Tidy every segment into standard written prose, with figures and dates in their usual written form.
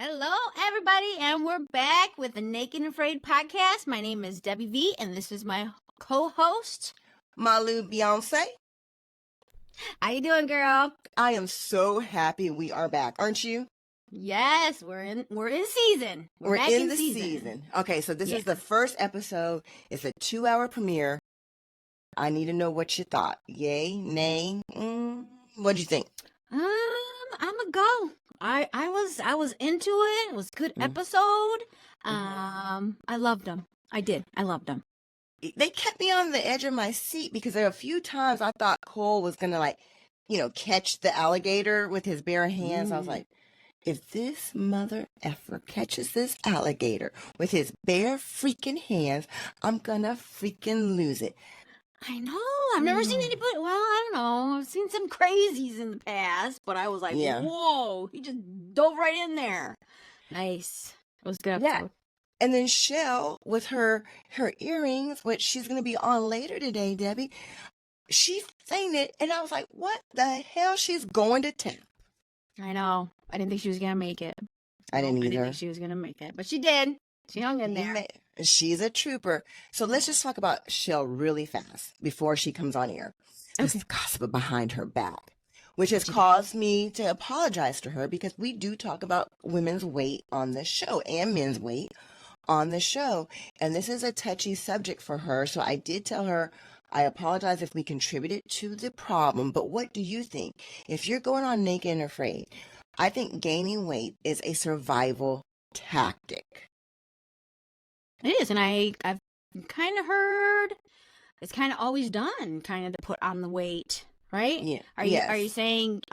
Hello, everybody, and we're back with the Naked and Afraid podcast. My name is Debbie V, and this is my co-host, Malu Beyonce. How you doing, girl? I am so happy we are back, aren't you? Yes, we're in season. We're back in the season. Okay, so this is the first episode. It's a 2-hour premiere. I need to know what you thought. Yay, nay, what'd you think? I'm a go. I was into it. It was a good episode. I loved them. I did. I loved them. They kept me on the edge of my seat because there were a few times I thought Cole was gonna catch the alligator with his bare hands. I was like, if this mother effer catches this alligator with his bare freaking hands, I'm gonna freaking lose it. I know. I've never seen anybody. Well, I don't know. I've seen some crazies in the past, but I was like, whoa, he just dove right in there. Nice. It was good. Yeah. And then Shell with her earrings, which she's going to be on later today, Debbie, she fainted. And I was like, what the hell? She's going to town. I know. I didn't think she was going to make it. I didn't either. I didn't think she was going to make it. But she did. She hung in there. She's a trooper. So let's just talk about Shell really fast before she comes on air. This gossip behind her back, which has caused me to apologize to her because we do talk about women's weight on this show and men's weight on the show. And this is a touchy subject for her. So I did tell her, I apologize if we contributed to the problem. But what do you think? If you're going on Naked and Afraid, I think gaining weight is a survival tactic. It is. And I've kind of heard it's kind of always done, kind of to put on the weight, right? Yeah. Are you saying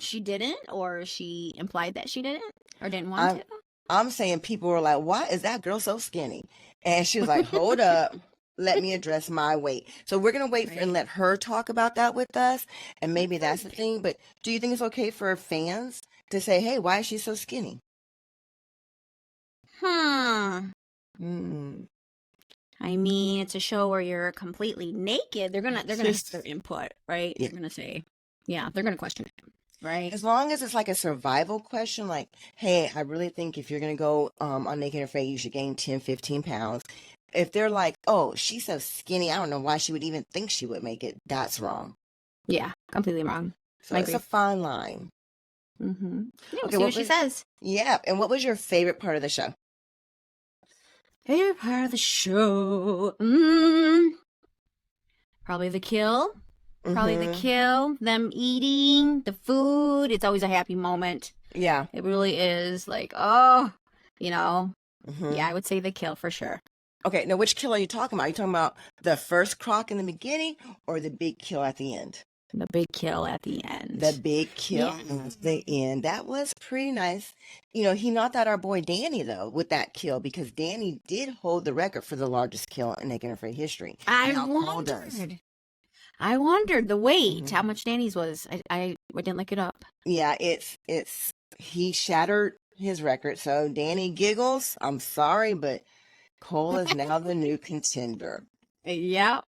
she didn't, or she implied that she didn't, or didn't want to? I'm saying people were like, why is that girl so skinny? And she was like, hold up, let me address my weight. So we're going to wait and let her talk about that with us. And maybe that's the thing. But do you think it's okay for fans to say, hey, why is she so skinny? I mean, it's a show where you're completely naked. They're gonna have their input, right? Yeah. They're gonna say, they're gonna question it, right? As long as it's like a survival question, like, hey, I really think if you're gonna go on Naked and Afraid, you should gain 10, 15 pounds. If they're like, oh, she's so skinny, I don't know why she would even think she would make it. That's wrong. Yeah, completely wrong. So it's a fine line. Yeah, okay, see what she says. Yeah, and what was your favorite part of the show? Favorite part of the show? Probably the kill. Probably the kill. Them eating the food. It's always a happy moment. Yeah. It really is. Like, oh, Yeah, I would say the kill for sure. Okay, now which kill are you talking about? Are you talking about the first croc in the beginning or the big kill at the end? The big kill at the end. The big kill at the end. That was pretty nice. He knocked out our boy Danny, though, with that kill, because Danny did hold the record for the largest kill in Naked and Afraid history. I wondered the weight, how much Danny's was. I didn't look it up. Yeah, he shattered his record. So Danny giggles. I'm sorry, but Cole is now the new contender. Yeah.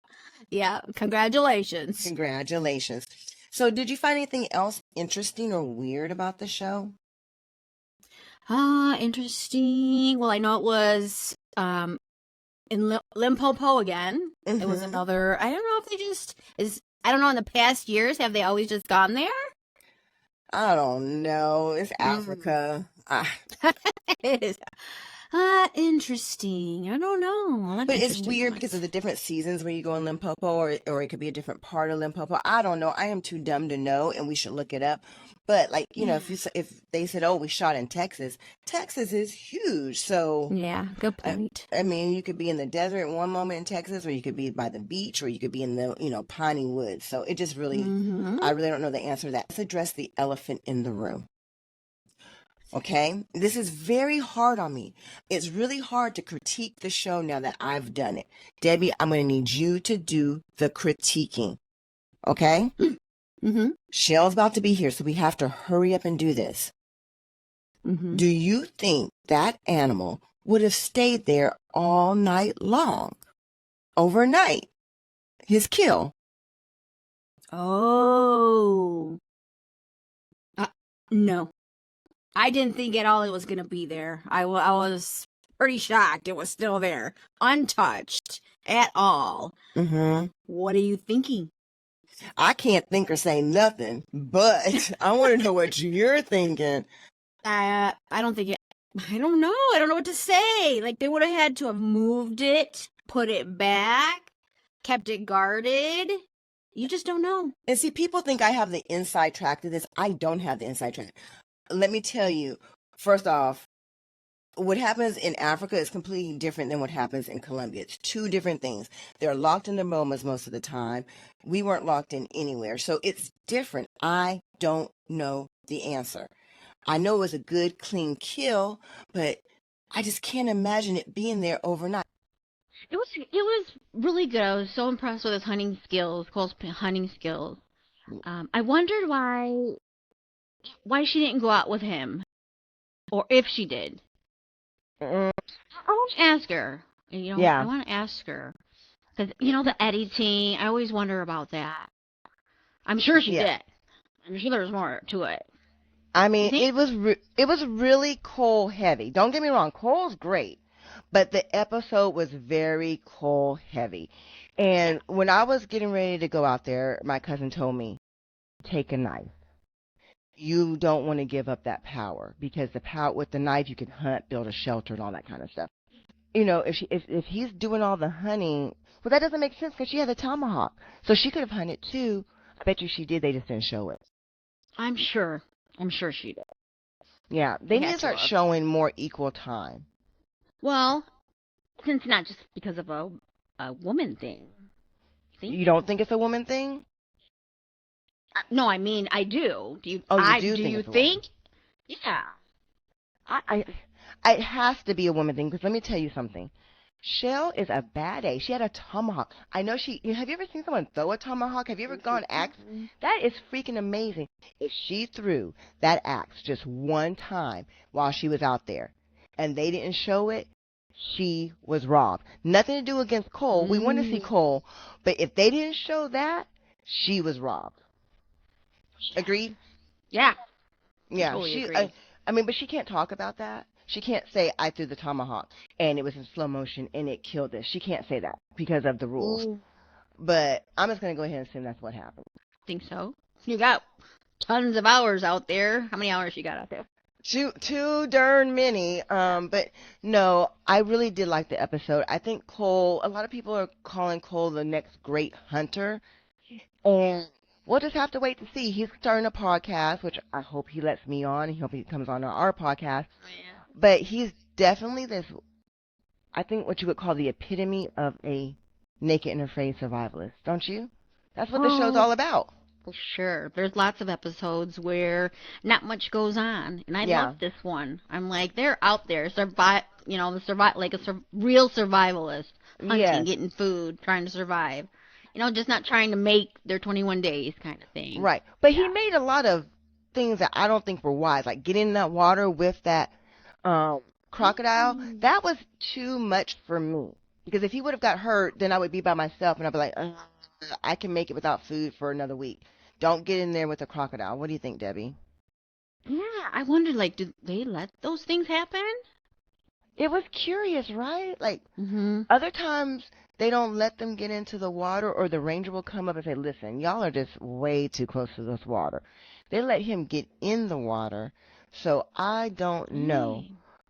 Congratulations. So did you find anything else interesting or weird about the show? Interesting. Well, I know it was in Limpopo again. It was another, I don't know if I don't know, in the past years, have they always just gone there? I don't know. It's Africa. It is. Interesting. I don't know. But it's weird because of the different seasons where you go in Limpopo, or it could be a different part of Limpopo. I don't know. I am too dumb to know, and we should look it up. But if they said, "Oh, we shot in Texas," Texas is huge. So yeah, good point. I mean, you could be in the desert one moment in Texas, or you could be by the beach, or you could be in the piney woods. So it just really, I really don't know the answer to that. Let's address the elephant in the room. Okay, this is very hard on me. It's really hard to critique the show now that I've done it. Debbie, I'm going to need you to do the critiquing. Okay? Shell's about to be here, so we have to hurry up and do this. Do you think that animal would have stayed there all night long? Overnight? His kill? Oh. No. I didn't think at all it was going to be there. I was pretty shocked it was still there, untouched at all. Mm-hmm. What are you thinking? I can't think or say nothing, but I want to know what you're thinking. I don't think it. I don't know. I don't know what to say. Like, they would have had to have moved it, put it back, kept it guarded. You just don't know. And see, people think I have the inside track to this. I don't have the inside track. Let me tell you, first off, what happens in Africa is completely different than what happens in Colombia. It's two different things. They're locked in their bomas most of the time. We weren't locked in anywhere. So it's different. I don't know the answer. I know it was a good, clean kill, but I just can't imagine it being there overnight. It was really good. I was so impressed with his hunting skills, Cole's hunting skills. I wondered why she didn't go out with him, or if she did. I want to ask her. Yeah. I want to ask her because the editing. I always wonder about that. I'm sure she did. I'm sure there's more to it. I mean, it was really Cole heavy. Don't get me wrong, Cole's great, but the episode was very Cole heavy. And when I was getting ready to go out there, my cousin told me, take a knife. You don't want to give up that power, because with the knife you can hunt, build a shelter, and all that kind of stuff. If he's doing all the hunting, well, that doesn't make sense because she had a tomahawk, so she could have hunted too. I bet you she did. They just didn't show it. I'm sure she did. Yeah, they need to start showing more equal time. Well, since not just because of a woman thing. You don't think it's a woman thing? No, I mean I do. Do you? Oh, do you think? Yeah. It has to be a woman thing, because let me tell you something. Shell is a bad egg. She had a tomahawk. I know have you ever seen someone throw a tomahawk? Have you ever gone axe? That is freaking amazing. If she threw that axe just one time while she was out there and they didn't show it, she was robbed. Nothing to do against Cole. We want to see Cole. But if they didn't show that, she was robbed. Agreed? Yeah. Yeah. Totally agree. But she can't talk about that. She can't say, I threw the tomahawk and it was in slow motion and it killed this. She can't say that because of the rules. Ooh. But I'm just going to go ahead and assume that's what happened. Think so? You got tons of hours out there. How many hours you got out there? Too darn many. But no, I really did like the episode. I think Cole, a lot of people are calling Cole the next great hunter. And we'll just have to wait to see. He's starting a podcast, which I hope he lets me on. I hope he comes on our podcast. Oh, yeah. But he's definitely I think what you would call the epitome of a naked and afraid survivalist, don't you? That's what the show's all about. For sure. There's lots of episodes where not much goes on, and I love this one. I'm like, they're out there, like a real survivalist, hunting, getting food, trying to survive. Just not trying to make their 21 days kind of thing. Right. But he made a lot of things that I don't think were wise, like getting in that water with that crocodile. That was too much for me, because if he would have got hurt, then I would be by myself and I'd be like, I can make it without food for another week. Don't get in there with a crocodile. What do you think, Debbie? Yeah, I wondered, like, did they let those things happen? It was curious, right? Like, other times they don't let them get into the water, or the ranger will come up and say, listen, y'all are just way too close to this water. They let him get in the water. So I don't know.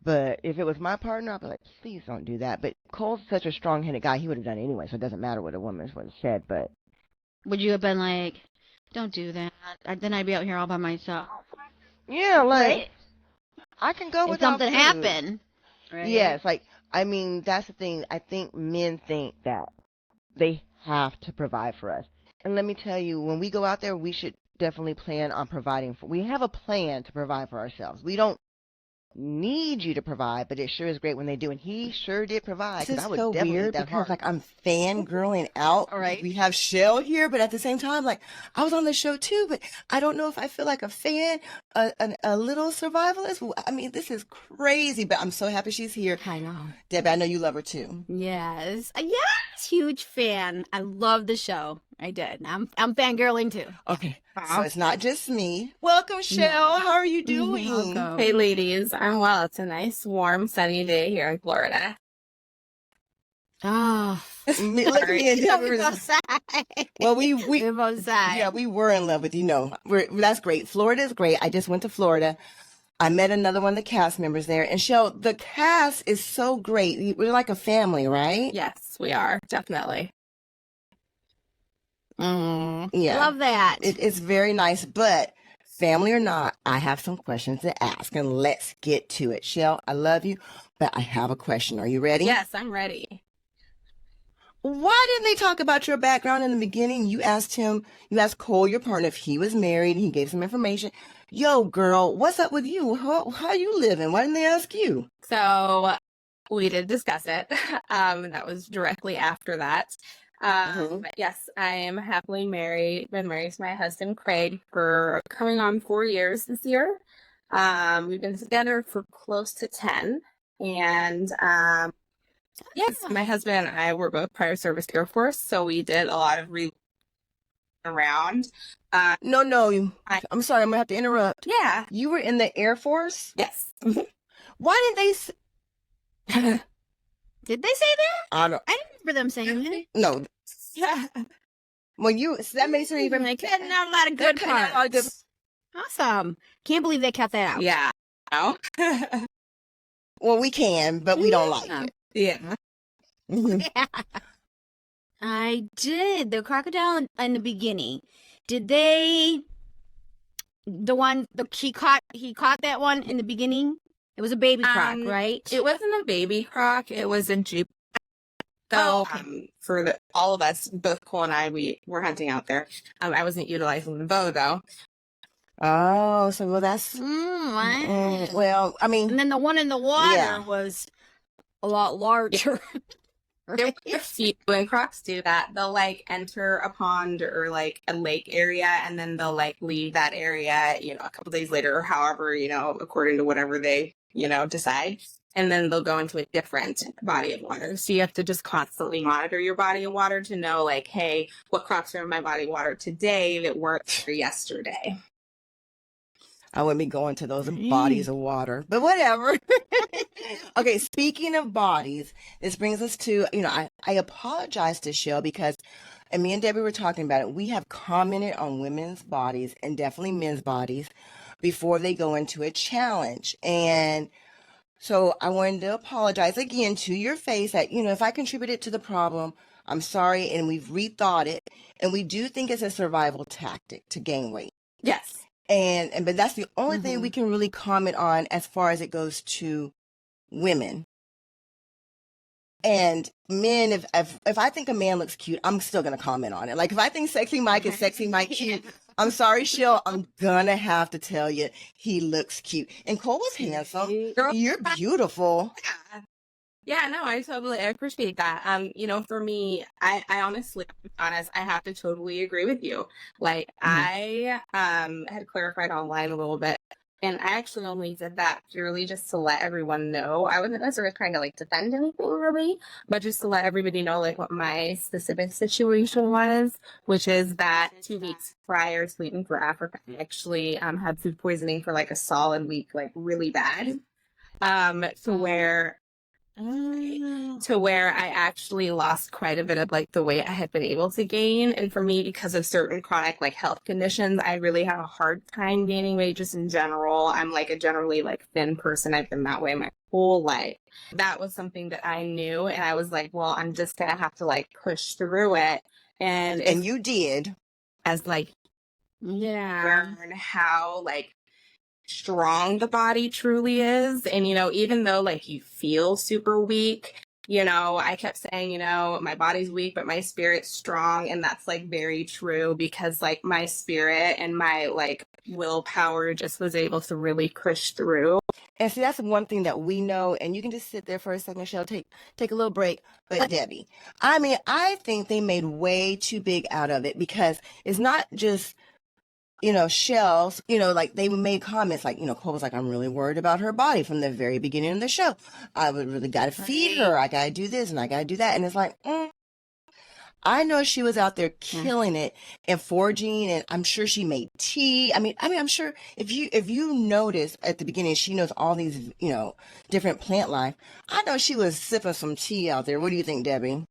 But if it was my partner, I'd be like, please don't do that. But Cole's such a strong-headed guy, he would have done it anyway, so it doesn't matter what a woman would have said. But would you have been like, don't do that? Then I'd be out here all by myself. Yeah, like, I can go without something food. Happen. Right? Yes, that's the thing. I think men think that they have to provide for us. And let me tell you, when we go out there, we should definitely plan on providing. We have a plan to provide for ourselves. We don't need you to provide, but it sure is great when they do, and he sure did provide. This is so weird because I'm fangirling out. All right. We have Shell here, but at the same time, like, I was on the show too, but I don't know if I feel like a fan, a little survivalist. I mean, this is crazy, but I'm so happy she's here. I know. Debbie, I know you love her too. Yes. huge fan. I love the show. I did. I'm fangirling too. Okay. So it's not just me. Welcome, Shell. How are you doing? Welcome. Hey, ladies. I'm well. It's a nice, warm, sunny day here in Florida. Oh, Look at me and Deborah. Well, we both sides. Yeah, we were in love with you. No, that's great. Florida's great. I just went to Florida. I met another one of the cast members there. And Shell, the cast is so great. We're like a family, right? Yes, we are. Definitely. Yeah. Love that. It's very nice. But family or not, I have some questions to ask. And let's get to it. Shell, I love you, but I have a question. Are you ready? Yes, I'm ready. Why didn't they talk about your background in the beginning? You asked Cole, your partner, if he was married, and he gave some information. Yo, girl, what's up with you? How you living? Why didn't they ask you? So we did discuss it. That was directly after that. But yes, I am happily married. Been married to my husband, Craig, for coming on 4 years this year. We've been together for close to 10. And yes, my husband and I were both prior service Air Force, so we did a lot of around. No, I'm sorry, I'm gonna have to interrupt. Yeah. You were in the Air Force? Yes. Why didn't they? Did they say that? I don't. I didn't remember them saying that. No. Yeah. When that makes sense. Even They cut out a lot of good parts. Awesome. Can't believe they cut that out. Yeah. Oh. Well, we can, but we don't like it. Yeah. I did. The crocodile in the beginning. Did they? He caught that one in the beginning. It was a baby croc, right? It wasn't a baby croc. It was a Jeep. So for all of us, both Cole and I, we were hunting out there. I wasn't utilizing the bow though. Oh, so well, that's well. I mean, and then the one in the water was a lot larger. Right? When crocs do that, they'll like enter a pond or like a lake area, and then they'll like leave that area, a couple days later, or however, according to whatever they, decide. And then they'll go into a different body of water. So you have to just constantly monitor your body of water to know, like, hey, what crocs are in my body of water today that weren't there yesterday? I wouldn't be going to those bodies of water, but whatever. Okay, speaking of bodies, this brings us to, I apologize to Shell because, and me and Debbie were talking about it, we have commented on women's bodies and definitely men's bodies before they go into a challenge. And so I wanted to apologize again to your face that, if I contributed to the problem, I'm sorry, and we've rethought it. And we do think it's a survival tactic to gain weight. Yes. But that's the only thing we can really comment on as far as it goes to women. And men, if I think a man looks cute, I'm still gonna comment on it. Like if I think Sexy Mike is Sexy Mike cute, I'm sorry, Shell, I'm gonna have to tell you he looks cute. And Cole was handsome. You're beautiful. Yeah, no, I appreciate that. For me, I honestly, honest, I have to totally agree with you. Like, I had clarified online a little bit, and I actually only did that purely just to let everyone know. I wasn't necessarily trying to like defend anything really, but just to let everybody know like what my specific situation was, which is that 2 weeks prior to leaving for Africa, I actually had food poisoning for like a solid week, like really bad, to where I actually lost quite a bit of like the weight I had been able to gain. And for me, because of certain chronic like health conditions, I really have a hard time gaining weight just in general. I'm like a generally like thin person. I've been that way my whole life. That was something that I knew. And I was like, well, I'm just going to have to like push through it. And you did. As like, learn how like strong the body truly is. And even though like you feel super weak, I kept saying, my body's weak but my spirit's strong, and that's like very true, because like my spirit and my like willpower just was able to really push through. And see, that's one thing that we know, and you can just sit there for a second, Shell, take a little break. But Debbie, I mean, I think they made way too big out of it, because it's not just Shells, like they made comments like, Cole was like, I'm really worried about her body from the very beginning of the show. I would really got to feed her. I got to do this and I got to do that. And it's like, I know she was out there killing it and foraging, and I'm sure she made tea. I mean, I'm sure if you notice at the beginning, she knows all these, different plant life. I know she was sipping some tea out there. What do you think, Debbie?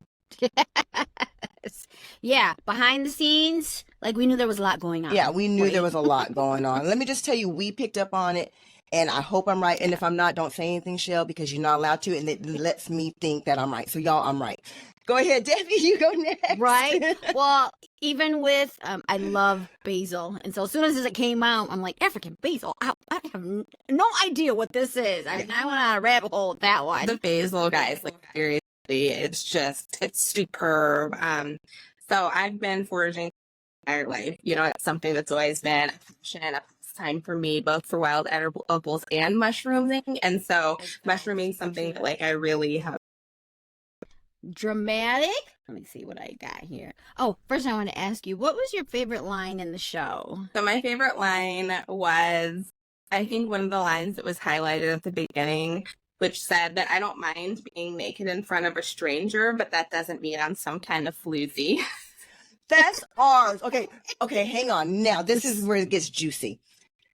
Yeah, behind the scenes, like we knew there was a lot going on. Yeah, we knew there was a lot going on. Let me just tell you, we picked up on it, and I hope I'm right. And if I'm not, don't say anything, Shell, because you're not allowed to, and it lets me think that I'm right. So y'all, I'm right. Go ahead, Debbie, you go next. Right? Well, even with, I love basil. And so as soon as it came out, I'm like, African basil? I have no idea what this is. I went on a rabbit hole with that one. The basil, guys, like seriously, it's superb. So I've been foraging my entire life. It's something that's always been a passion, a pastime for me, both for wild edibles and mushrooming. And so mushrooming is something that I really have. Dramatic. Let me see what I got here. Oh, first I want to ask you, what was your favorite line in the show? So my favorite line was, I think, one of the lines that was highlighted at the beginning, which said that I don't mind being naked in front of a stranger, but that doesn't mean I'm some kind of floozy. That's ours. Okay, hang on. Now, this is where it gets juicy.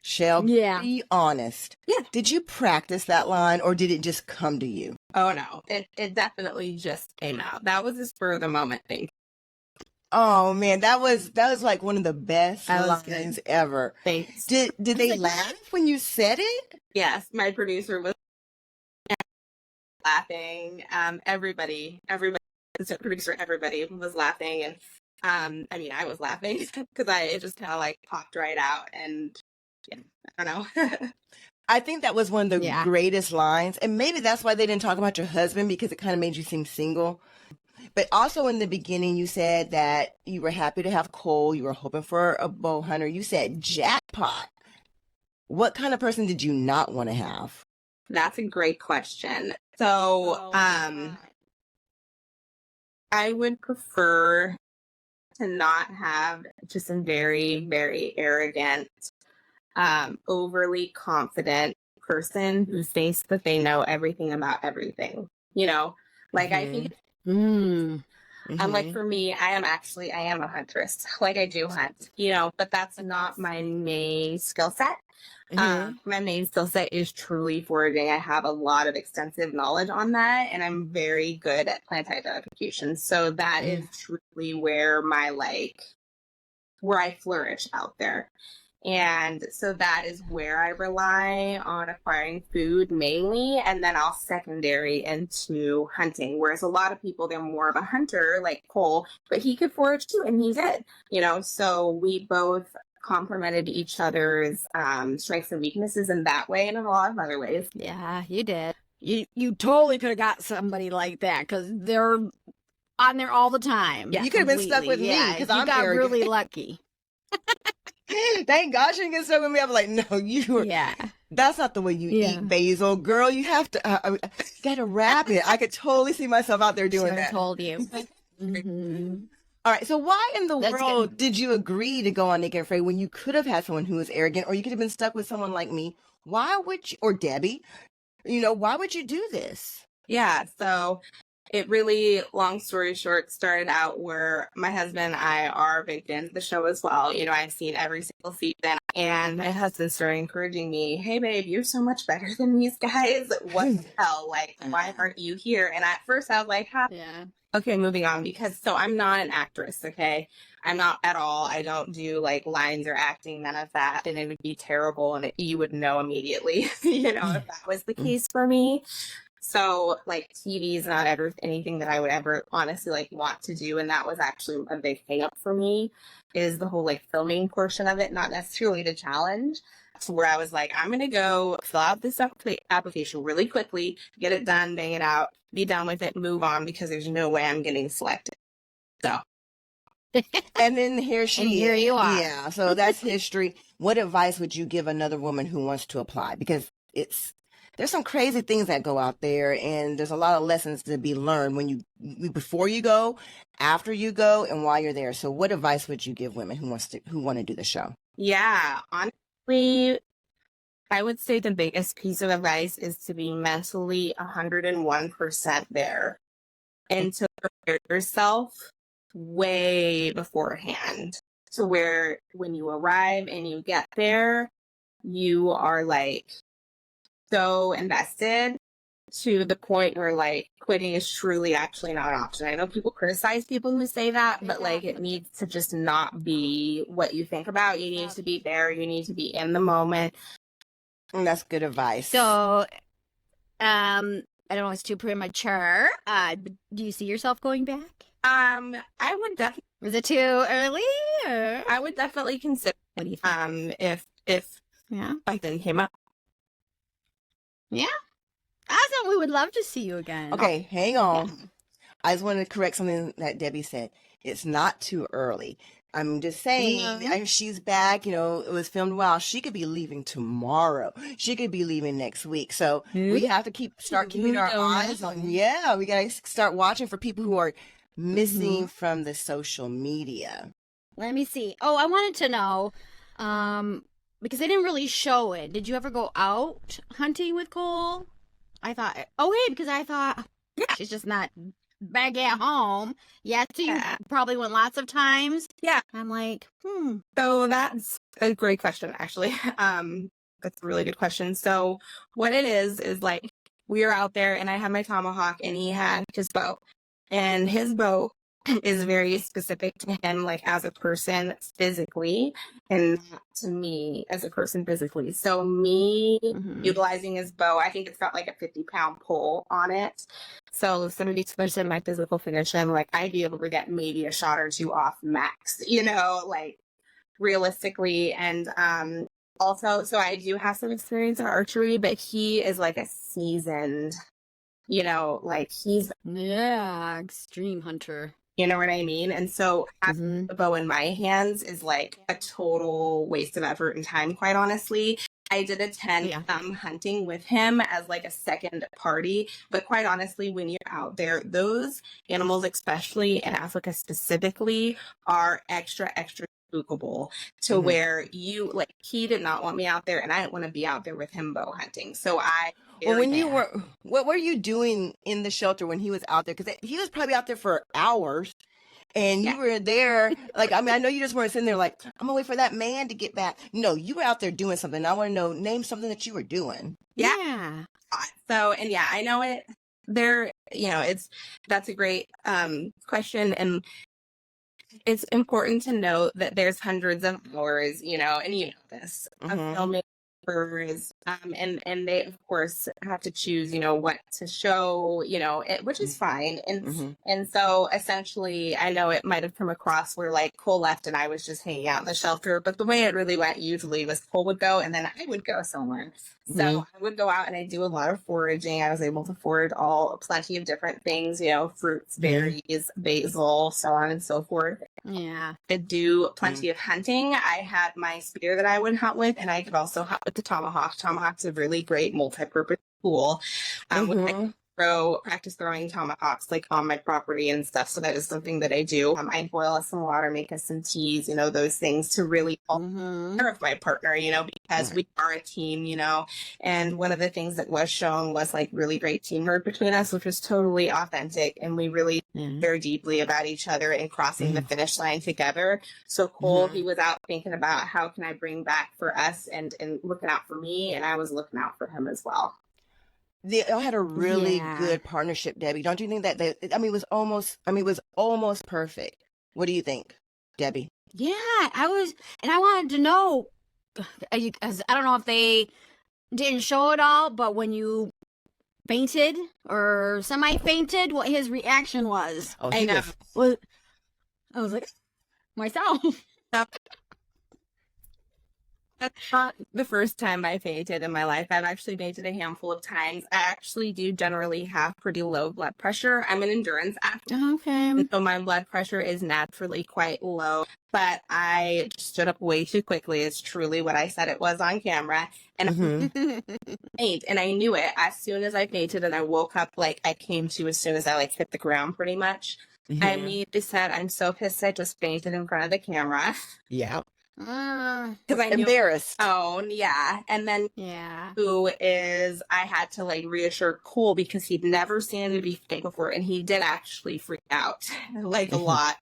Shell, be honest. Yeah. Did you practice that line, or did it just come to you? Oh, no. It definitely just came out. That was a spur of the moment thing. Oh, man, that was like one of the best lines ever. Thanks. Did they laugh when you said it? Yes, my producer was laughing. Everybody, the producer, everybody was laughing. And I was laughing because it just kind of popped right out. And I don't know. I think that was one of the greatest lines. And maybe that's why they didn't talk about your husband, because it kind of made you seem single. But also in the beginning, you said that you were happy to have Cole. You were hoping for a bow hunter. You said jackpot. What kind of person did you not want to have? That's a great question. So I would prefer to not have just a very, very arrogant, overly confident person who thinks that they know everything about everything. I think for me, I am a huntress. I do hunt, but that's not my main skill set. My main skill set is truly foraging. I have a lot of extensive knowledge on that, and I'm very good at plant identification. So that is truly where where I flourish out there. And so that is where I rely on acquiring food mainly, and then I'll secondary into hunting. Whereas a lot of people, they're more of a hunter, like Cole, but he could forage too, and he did, so we both complemented each other's strengths and weaknesses in that way and in a lot of other ways. Yeah, you did. You totally could have got somebody like that, because they're on there all the time. Yeah, you could have been stuck with me, because I'm got arrogant. really lucky. Thank God she didn't get stuck with me. I'm like, no, that's not the way you eat basil, girl. You have to gotta wrap it. I could totally see myself out there doing that. I told you. Mm-hmm. All right, so why in the world did you agree to go on Naked and Afraid when you could have had someone who was arrogant, or you could have been stuck with someone like me? Why would you, or Debbie, why would you do this? Yeah, so it really, long story short, started out where my husband and I are big fans of the show as well. I've seen every single season, and my husband started encouraging me, hey, babe, you're so much better than these guys. What the hell? Why aren't you here? And at first I was like, okay, moving on, because I'm not an actress, okay? I'm not at all. I don't do lines or acting, none of that. And it would be terrible, and you would know immediately, if that was the case for me. So TV is not anything that I would ever honestly want to do. And that was actually a big hang up for me, is the whole filming portion of it, not necessarily the challenge. So where I was like, I'm going to go fill out this application really quickly, get it done, bang it out, be done with it, move on, because there's no way I'm getting selected. So. And then here you are. Yeah. So that's history. What advice would you give another woman who wants to apply? Because there's some crazy things that go out there, and there's a lot of lessons to be learned before you go, after you go, and while you're there. So what advice would you give women who want to do the show? Yeah, honestly, I would say the biggest piece of advice is to be mentally 101% there, and to prepare yourself way beforehand. So where when you arrive and you get there, you are like so invested to the point where like quitting is truly actually not an option. I know people criticize people who say that, but like it needs to just not be what you think about. You need to be there. You need to be in the moment. And that's good advice. So, I don't know, it's too premature. Do you see yourself going back? I would definitely. Is it too early? Or? I would definitely consider. If something came up. Yeah. Awesome. We would love to see you again. Okay, hang on. Yeah. I just wanted to correct something that Debbie said. It's not too early. I'm just saying, she's back. You know, it was filmed while she could be leaving tomorrow. She could be leaving next week. So we have to start keeping our eyes on. Yeah, we gotta start watching for people who are missing from the social media. Let me see. Oh, I wanted to know, because they didn't really show it. Did you ever go out hunting with Cole? I thought. Oh wait, because I thought she's just not back at home. Yeah, so you probably went lots of times. Yeah. I'm like, So that's a great question, actually. That's a really good question. So what it is like we are out there and I had my tomahawk and he had his bow. And his bow is very specific to him, like as a person physically, and to me as a person physically. So me utilizing his bow, I think it's got like a 50-pound pull on it. So 70% of my physical condition, like I'd be able to get maybe a shot or two off max, you know, like realistically. And also, so I do have some experience in archery, but he is like a seasoned, you know, like he's extreme hunter. You know what I mean? And so having the bow in my hands is like a total waste of effort and time, quite honestly. I did attend hunting with him as like a second party, but quite honestly, when you're out there, those animals, especially in Africa specifically, are extra spookable to where you like he did not want me out there and I didn't want to be out there with him bow hunting. So what were you doing in the shelter when he was out there? Because he was probably out there for hours and you were there. Like, I mean, I know you just weren't sitting there like, I'm gonna wait for that man to get back. No, you were out there doing something. I want to know, name something that you were doing. Yeah. So, and I know it there, you know, that's a great question. And it's important to note that there's hundreds of hours, you know, and you know this, of filmmakers, and they of course have to choose, you know, what to show, you know, which is fine. And so essentially, I know it might have come across where like Cole left and I was just hanging out in the shelter, but the way it really went usually was Cole would go and then I would go somewhere. So I would go out and I do a lot of foraging. I was able to forage plenty of different things, you know, fruits, berries, basil, so on and so forth. Yeah. I could do plenty of hunting. I had my spear that I would hunt with, and I could also hunt with the tomahawk. Tomahawk's a really great multi-purpose tool. Practice throwing tomahawks like on my property and stuff. So that is something that I do. I boil us some water, make us some teas, you know, those things to really help care of my partner, you know, because we are a team, you know. And one of the things that was shown was like really great teamwork between us, which was totally authentic. And we really care deeply about each other and crossing the finish line together. So Cole, he was out thinking about how can I bring back for us and looking out for me. And I was looking out for him as well. They had a really good partnership, Debbie. Don't you think that it was almost perfect. What do you think, Debbie? Yeah, I wanted to know, because I don't know if they didn't show it all, but when you fainted or semi-fainted, what his reaction was. Oh, I know. I was like, myself. That's not the first time I fainted in my life. I've actually fainted a handful of times. I actually do generally have pretty low blood pressure. I'm an endurance athlete. Okay. And so my blood pressure is naturally quite low. But I stood up way too quickly. It's truly what I said it was on camera. And and I knew it as soon as I fainted and I woke up, like I came to as soon as I like hit the ground pretty much. I immediately said, I'm so pissed I just fainted in front of the camera. Yeah. Because I knew embarrassed. Oh, yeah. And then who is I had to like reassure Cole because he'd never seen anybody fake before, and he did actually freak out like a lot.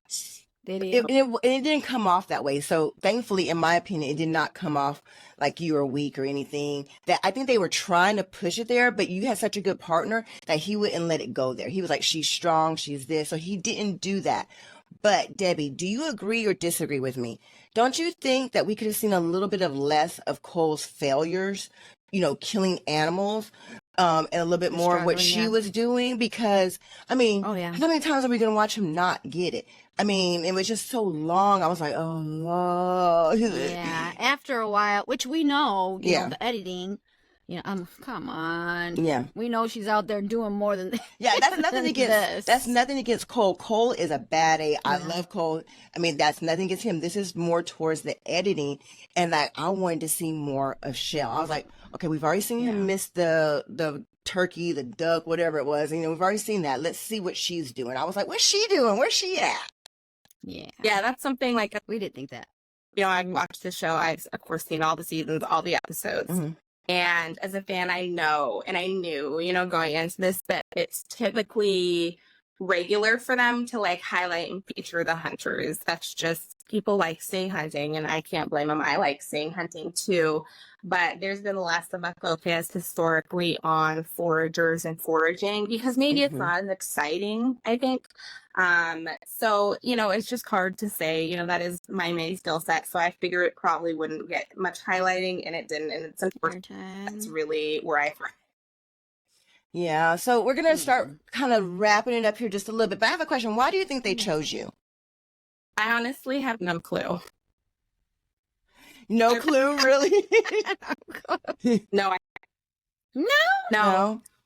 It didn't come off that way. So thankfully, in my opinion, it did not come off like you were weak or anything. That I think they were trying to push it there, but you had such a good partner that he wouldn't let it go there. He was like, she's strong, she's this. So he didn't do that. But Debbie, do you agree or disagree with me? Don't you think that we could have seen a little bit of less of Cole's failures, killing animals? And a little bit more of what she was doing, because I mean, how many times are we going to watch him not get it? I mean, it was just so long. I was like, oh no. Yeah. After a while, which we know, you know, the editing. Come on. Yeah. We know she's out there doing more than this. Yeah, that's nothing against that's nothing against Cole. Cole is a bad A. I love Cole. I mean, that's nothing against him. This is more towards the editing, and like I wanted to see more of Shell. I was like, okay, we've already seen him miss the turkey, the duck, whatever it was. We've already seen that. Let's see what she's doing. I was like, what's she doing? Where's she at? Yeah. Yeah, that's something like we didn't think that. I watched the show. I've of course seen all the seasons, all the episodes. Mm-hmm. And as a fan, I know, and I knew, going into this, that it's typically regular for them to like highlight and feature the hunters. That's just, people like seeing hunting, and I can't blame them. I like seeing hunting too. But there's been less of a focus historically on foragers and foraging because maybe it's not as exciting, I think. So, it's just hard to say, that is my main skill set. So I figure it probably wouldn't get much highlighting, and it didn't. And it's unfortunate. That's really where I thrive. Yeah. So we're going to start kind of wrapping it up here just a little bit. But I have a question. Why do you think they chose you? I honestly have no clue. No clue, really? No.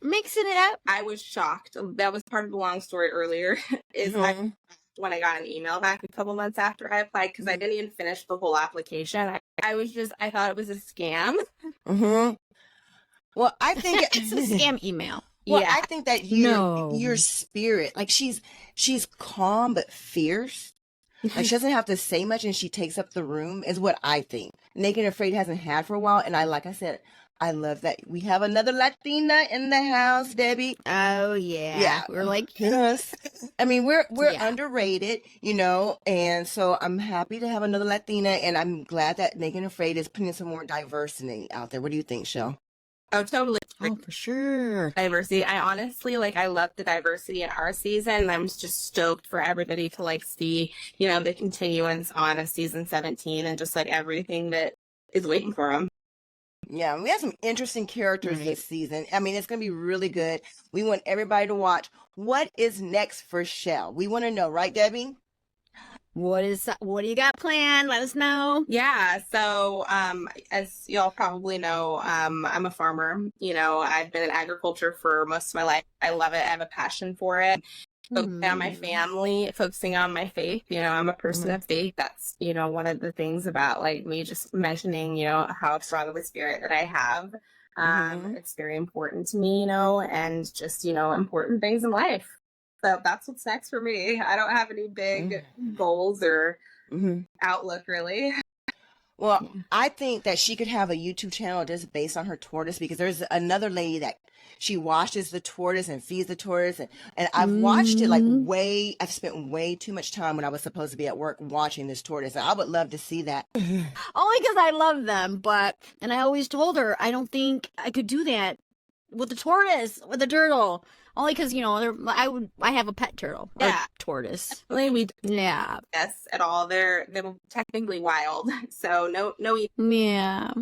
Mixing it up. I was shocked. That was part of the long story earlier. When I got an email back a couple months after I applied, because I didn't even finish the whole application. I thought it was a scam. Mm-hmm. Well, I think it's a scam email. Well, I think that your spirit, like she's calm but fierce. Like she doesn't have to say much, and she takes up the room, is what I think. Naked and Afraid hasn't had for a while, and like I said, I love that we have another Latina in the house, Debbie. Oh yeah. We're like, yes. I mean, we're underrated, and so I'm happy to have another Latina, and I'm glad that Naked and Afraid is putting some more diversity out there. What do you think, Shell? Oh, totally. Oh, for sure. Diversity. I honestly, I love the diversity in our season. And I'm just stoked for everybody to, see, the continuance on of season 17 and just, everything that is waiting for them. Yeah, we have some interesting characters this season. I mean, it's going to be really good. We want everybody to watch. What is next for Shell? We want to know, right, Debbie? What do you got planned? Let us know. Yeah. So, as y'all probably know, I'm a farmer. I've been in agriculture for most of my life. I love it. I have a passion for it. Focusing on my family, focusing on my faith. I'm a person of faith. That's, one of the things about me just mentioning, how strong of a spirit that I have. It's very important to me, and just, important things in life. So that's what's next for me. I don't have any big goals or outlook, really. Well, I think that she could have a YouTube channel just based on her tortoise, because there's another lady that she washes the tortoise and feeds the tortoise. And I've watched it I've spent way too much time when I was supposed to be at work watching this tortoise. I would love to see that. Only because I love them, and I always told her I don't think I could do that with the tortoise, with the turtle. Only because, I have a pet turtle. Yeah. Tortoise. Yes, at all. They're technically wild. So no. Yeah.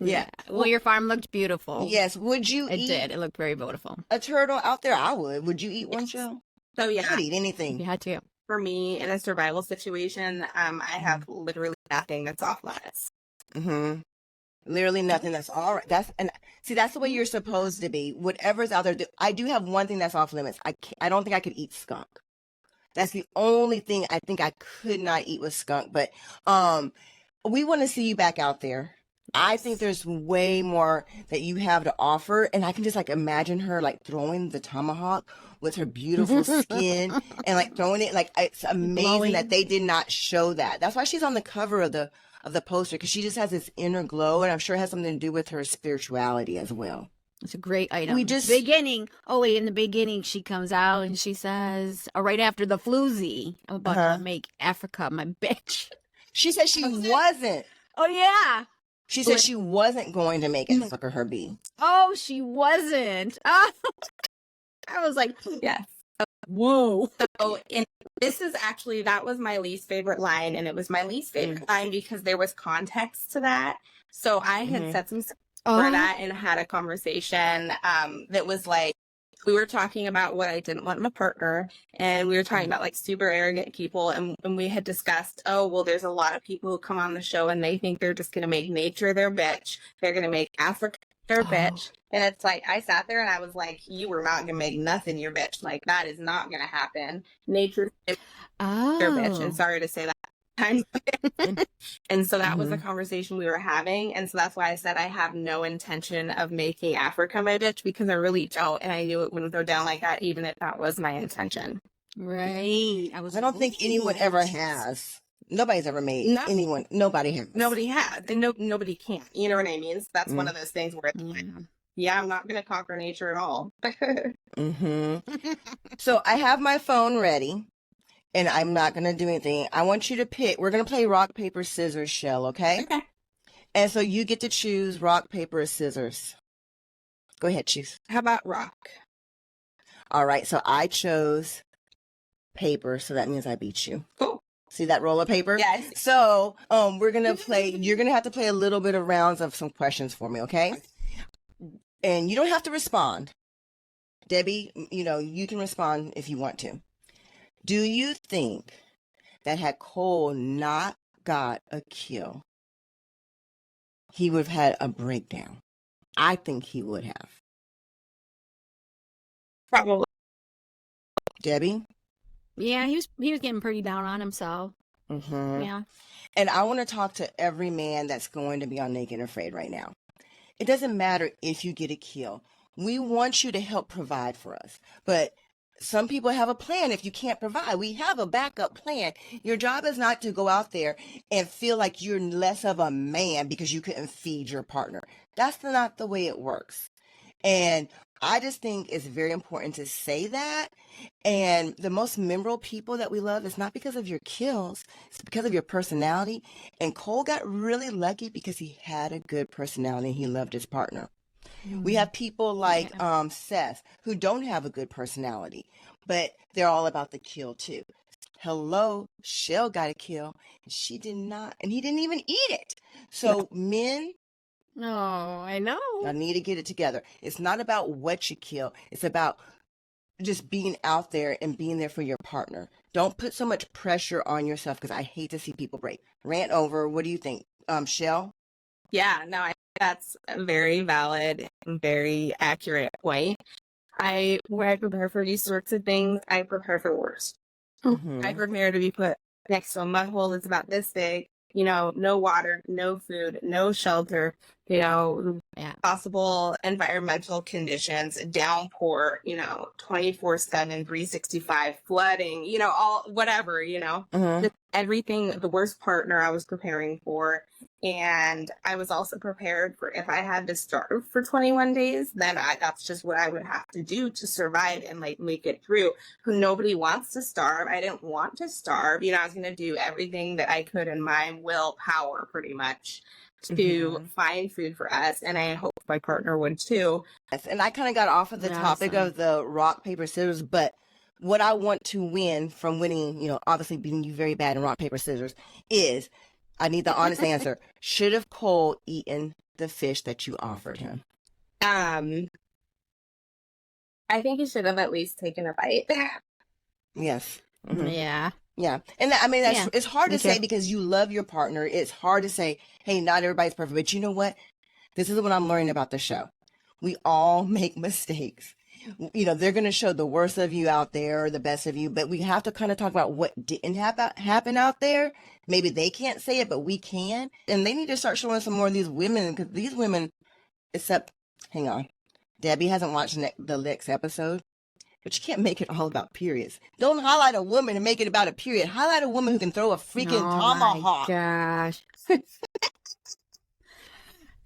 Yeah. Well, your farm looked beautiful. Yes. Would you It did. It looked very beautiful. a turtle out there? I would. Would you eat one, Shell? So yeah. I'd eat anything. You had to. For me, in a survival situation, I have literally nothing that's off limits. Mm-hmm. Literally nothing. That's all right. That's the way you're supposed to be. Whatever's out there. I do have one thing that's off limits. I don't think I could eat skunk. That's the only thing I think I could not eat with skunk. But we want to see you back out there. I think there's way more that you have to offer. And I can just like imagine her like throwing the tomahawk with her beautiful skin and like throwing it. Like it's amazing that they did not show that. That's why she's on the cover of the poster, because she just has this inner glow, and I'm sure it has something to do with her spirituality as well. It's a great item. In the beginning, she comes out and she says, right after the floozy, I'm about to make Africa my bitch. She said she wasn't. Oh, yeah. She said she wasn't going to make Africa her B. Oh, she wasn't. Oh. I was like, yes. Whoa. So, and this is actually, that was my least favorite line. And it was my least favorite line because there was context to that. So I had set some for that and had a conversation that was like, we were talking about what I didn't want in a partner, and we were talking about like super arrogant people, and we had discussed, oh, well, there's a lot of people who come on the show and they think they're just going to make nature their bitch. They're going to make Africa their bitch. And it's like, I sat there and I was like, you were not going to make nothing your bitch. Like, that is not going to happen. Nature their bitch. And sorry to say that. And so that was the conversation we were having, and so that's why I said I have no intention of making Africa my bitch, because I really don't, and I knew it wouldn't go down like that even if that was my intention. Right. I don't think anyone ever has. Nobody's ever made anyone. Nobody has. Nobody has. Nobody can. You know what I mean? So that's one of those things where it's like, yeah, I'm not going to conquer nature at all. So I have my phone ready. And I'm not going to do anything. I want you to pick. We're going to play rock, paper, scissors, Shell, okay? Okay. And so you get to choose rock, paper, or scissors. Go ahead, choose. How about rock? All right, so I chose paper, so that means I beat you. Cool. See that roll of paper? Yes. So we're going to play. You're going to have to play a little bit of rounds of some questions for me, okay? And you don't have to respond. Debbie, you can respond if you want to. Do you think that had Cole not got a kill, he would have had a breakdown? I think he would have. Probably. Debbie? Yeah, he was getting pretty down on himself. Yeah. And I want to talk to every man that's going to be on Naked and Afraid right now. It doesn't matter if you get a kill. We want you to help provide for us. But some people have a plan if you can't provide. We have a backup plan. Your job is not to go out there and feel like you're less of a man because you couldn't feed your partner. That's not the way it works. And I just think it's very important to say that. And the most memorable people that we love is not because of your kills, it's because of your personality. And Cole got really lucky because he had a good personality and he loved his partner. We have people like Seth who don't have a good personality, but they're all about the kill too. Hello, Shell got a kill, and she did not, and he didn't even eat it. So men, I know. I need to get it together. It's not about what you kill. It's about just being out there and being there for your partner. Don't put so much pressure on yourself, because I hate to see people break. Rant over. What do you think, Shell? Yeah, no, I think that's a very valid and very accurate point. When I prepare for these sorts of things, I prepare for the worst. I prepare to be put next to a mud hole that's about this big, no water, no food, no shelter, possible environmental conditions, downpour, 24/7, 365, flooding, all whatever, just everything, the worst partner I was preparing for. And I was also prepared for if I had to starve for 21 days, then that's just what I would have to do to survive and make it through. Nobody wants to starve. I didn't want to starve. I was going to do everything that I could in my willpower pretty much to find food for us. And I hope my partner would too. Yes, and I kind of got off of the topic of the rock, paper, scissors, but what I want to win from winning, obviously beating you very bad in rock, paper, scissors, is I need the honest answer. Should have Cole eaten the fish that you offered him? I think he should have at least taken a bite. Yes. Yeah. Yeah. And it's hard to say because you love your partner. It's hard to say, hey, not everybody's perfect. But you know what? This is what I'm learning about the show. We all make mistakes. you know, they're going to show the worst of you out there or the best of you, but we have to kind of talk about what didn't happen out there. Maybe they can't say it, but we can. And they need to start showing some more of these women, because these women, except, hang on, Debbie hasn't watched the next episode, but you can't make it all about periods. Don't highlight a woman and make it about a period. Highlight a woman who can throw a freaking tomahawk. Oh my gosh.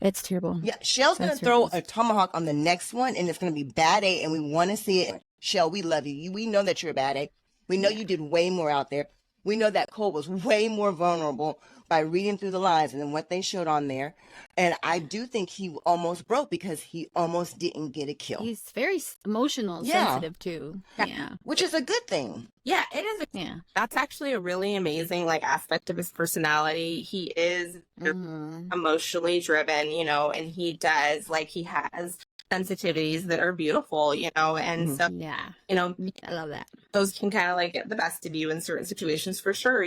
It's terrible. Yeah, Shell's going to throw a tomahawk on the next one, and it's going to be bad A, and we want to see it. Shell, we love you. We know that you're a bad A. We know you did way more out there. We know that Cole was way more vulnerable by reading through the lines than what they showed on there. And I do think he almost broke because he almost didn't get a kill. He's very emotional, sensitive too. Yeah. Which is a good thing. Yeah, it is. Yeah. That's actually a really amazing aspect of his personality. He is emotionally driven, and he does he has sensitivities that are beautiful, and so yeah, I love that. Those can kind of get the best of you in certain situations for sure,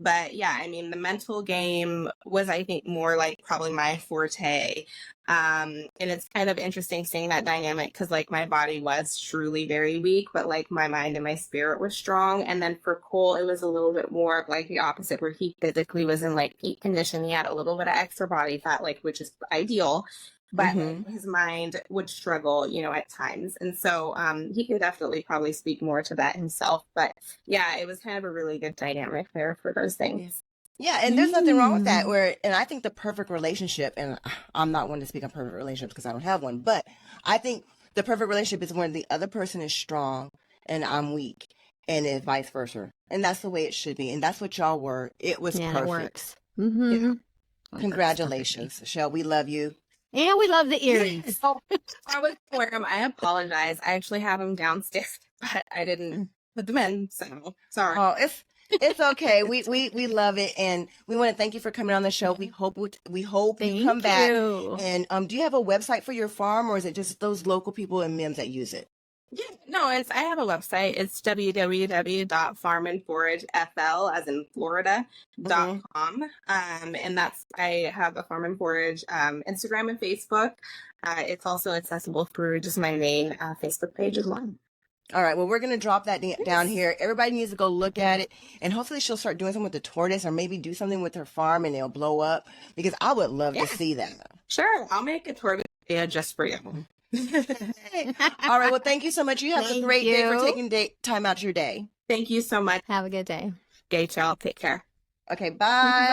but yeah, I mean, the mental game was, I think, more probably my forte. And it's kind of interesting seeing that dynamic because my body was truly very weak, but my mind and my spirit was strong. And then for Cole, it was a little bit more of the opposite, where he physically was in peak condition. He had a little bit of extra body fat, which is ideal. But his mind would struggle, at times. And so he can definitely probably speak more to that himself. But yeah, it was kind of a really good dynamic there for those things. Yeah, and there's nothing wrong with that. And I think the perfect relationship, and I'm not one to speak on perfect relationships because I don't have one, but I think the perfect relationship is when the other person is strong and I'm weak, and it's vice versa. And that's the way it should be. And that's what y'all were. It was perfect. It works. Yeah. Congratulations, Shell. We love you. And we love the earrings. Oh, I was wear them. I apologize. I actually have them downstairs, but I didn't put them in. So sorry. Oh, it's okay. We love it, and we want to thank you for coming on the show. We hope you come back. And do you have a website for your farm, or is it just those local people in Mims that use it? Yeah, no, I have a website. It's www.farmandforagefl, as in Florida.com. And I have a Farm and Forage Instagram and Facebook. It's also accessible through just my main Facebook page as well. All right, well, we're going to drop that down here. Everybody needs to go look at it, and hopefully she'll start doing something with the tortoise, or maybe do something with her farm and they'll blow up, because I would love to see that. Sure, I'll make a tortoise video just for you. All right, well, thank you so much. You have a great day for taking time out your day. Thank you so much. Have a good day. Okay, y'all. Take care. Okay, bye.